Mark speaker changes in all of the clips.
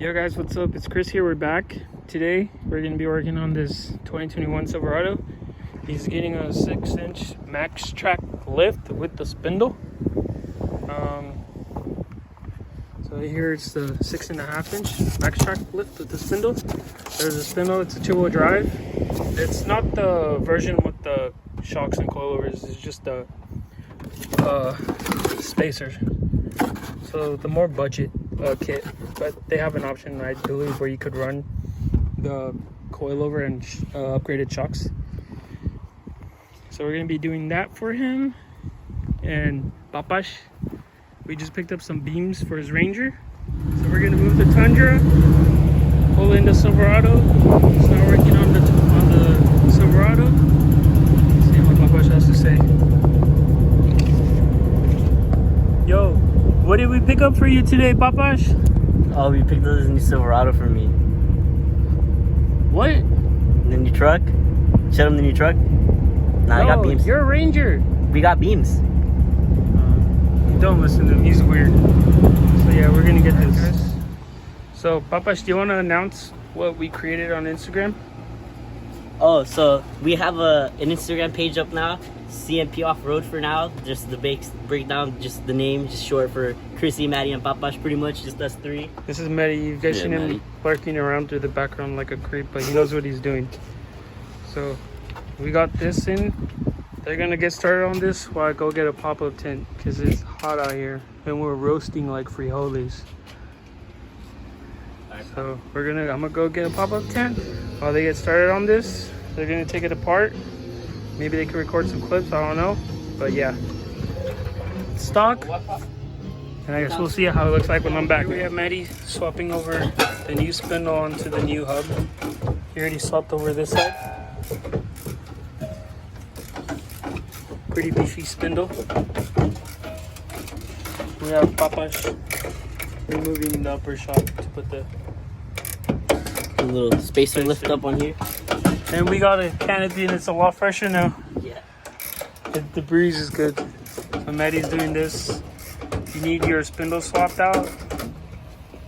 Speaker 1: Yo guys, what's up? It's Chris here. We're back. Today we're going to be working on this 2021 Silverado. He's getting a 6-inch Maxtracs lift with the spindle. So here it's the 6.5-inch Maxtracs lift with the spindle. There's a spindle. It's a 2-wheel drive. It's not the version with the shocks and coilovers. It's just the spacer. So the more budget kit, but they have an option, I believe, where you could run the coilover and upgraded shocks. So we're gonna be doing that for him. And Papash, we just picked up some beams for his Ranger. So we're gonna move the Tundra, pull in the Silverado, start working on the Silverado. See what Papash has to say. Yo, what did we pick up for you today, Papash?
Speaker 2: Oh, we picked up this new Silverado for me.
Speaker 1: What?
Speaker 2: The new truck? Show them the new truck? Nah, I got beams.
Speaker 1: You're a Ranger.
Speaker 2: We got beams.
Speaker 1: Don't listen to him, he's weird. So yeah, we're gonna get this. So Papash, do you wanna announce what we created on Instagram?
Speaker 2: Oh, so we have an Instagram page up now. CMP Off-road for now. Just the breakdown, just the name, just short for Chrissy, Maddie, and Papash, pretty much, just us three.
Speaker 1: This is Maddie. You guys seen him
Speaker 2: Maddie
Speaker 1: lurking around through the background like a creep, but he knows what he's doing. So we got this in. They're gonna get started on this while I go get a pop-up tent because it's hot out here and we're roasting like frijoles. So I'm gonna go get a pop-up tent while they get started on this. They're gonna take it apart. Maybe they can record some clips, I don't know. But yeah, stock. And I guess we'll see how it looks like when I'm back. Here we have Maddie swapping over the new spindle onto the new hub. He already swapped over this side. Pretty beefy spindle. We have Papash removing the upper shock to put the
Speaker 2: little spacer lift up on here.
Speaker 1: And we got a canopy and it's a lot fresher now.
Speaker 2: Yeah.
Speaker 1: The breeze is good. So Maddie's doing this. If you need your spindle swapped out,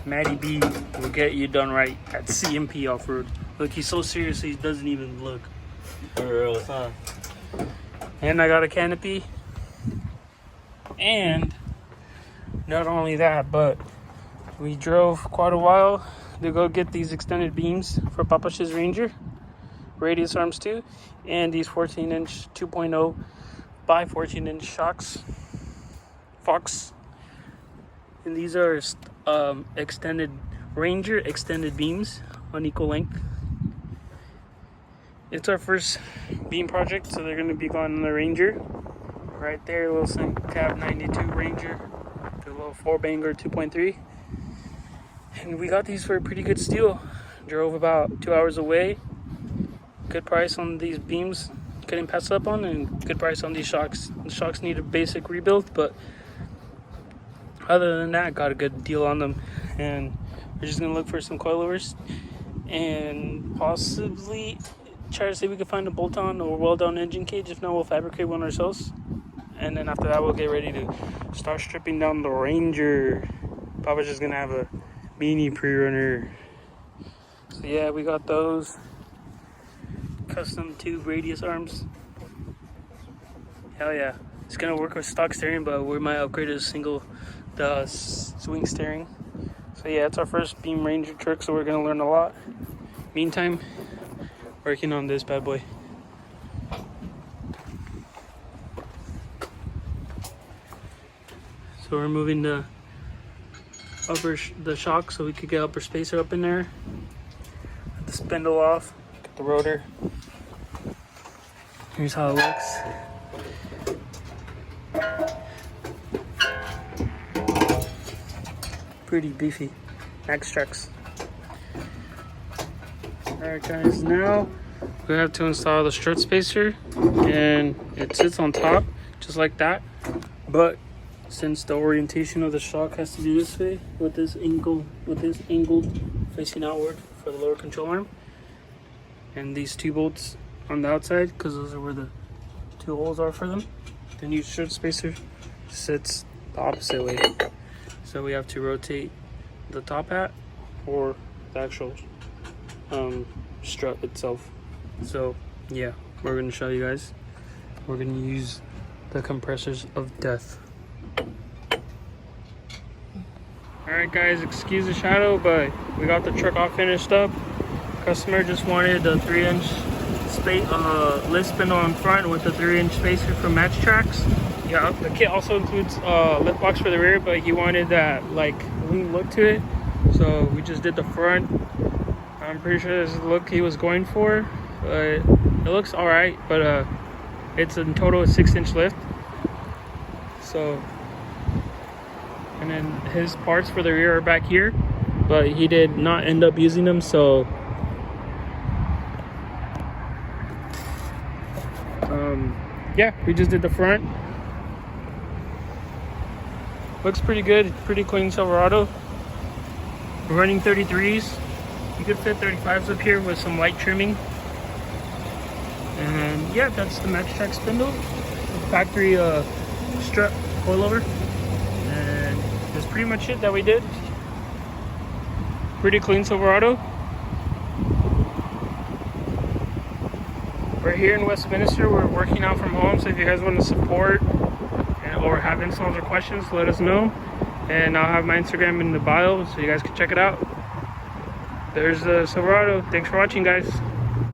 Speaker 1: Maddie B will get you done right at CMP Off-road. Look, he's so serious he doesn't even look.
Speaker 2: For real.
Speaker 1: And I got a canopy. And not only that, but we drove quite a while to go get these extended beams for Papash's Ranger. Radius arms too. And these 14-inch 2.0 by 14-inch shocks. Fox. And these are extended Ranger extended beams on equal length. It's our first beam project, so they're going to be going on the Ranger. Right there, Wilson Cab 92 Ranger, the little 4-banger 2.3. And we got these for a pretty good steal. Drove about 2 hours away. Good price on these beams, couldn't pass up on, and good price on these shocks. The shocks need a basic rebuild, but other than that, got a good deal on them. And we're just going to look for some coilovers and possibly try to see if we can find a bolt-on or weld-on engine cage. If not, we'll fabricate one ourselves. And then after that, we'll get ready to start stripping down the Ranger. Papa's just gonna have a mini Prerunner. So yeah, we got those custom tube radius arms. Hell yeah, it's gonna work with stock steering, but we might upgrade to the swing steering. So yeah, it's our first beam Ranger trick, so we're gonna learn a lot. Meantime, working on this bad boy. So we're moving the shock so we could get upper spacer up in there. Get the spindle off, get the rotor. Here's how it looks. Pretty beefy. Maxtracs. Alright guys, now we have to install the strut spacer, and it sits on top just like that, but since the orientation of the shock has to be this way with this angle facing outward for the lower control arm, and these two bolts on the outside because those are where the two holes are for them, the new strut spacer sits the opposite way, so we have to rotate the top hat or the actual strut itself. So yeah, we're gonna show you guys. We're gonna use the compressors of death. Alright guys, excuse the shadow, but we got the truck all finished up. Customer just wanted the 3-inch space lift spindle in front with the 3-inch spacer from Maxtracs. Yeah, the kit also includes lift box for the rear, but he wanted that like lean look to it, so we just did the front. I'm pretty sure this is the look he was going for, but it looks all right. But it's in total a 6-inch lift. So, and then his parts for the rear are back here, but he did not end up using them. So, yeah, we just did the front. Looks pretty good, pretty clean Silverado. We're running 33s. You could fit 35s up here with some light trimming. And yeah, that's the Maxtracs spindle, factory strut coilover, and that's pretty much it that we did. Pretty clean Silverado. We're here in Westminster. We're working out from home, so if you guys want to support or have installs or questions, let us know. And I'll have my Instagram in the bio, so you guys can check it out. There's the Silverado. Thanks for watching, guys.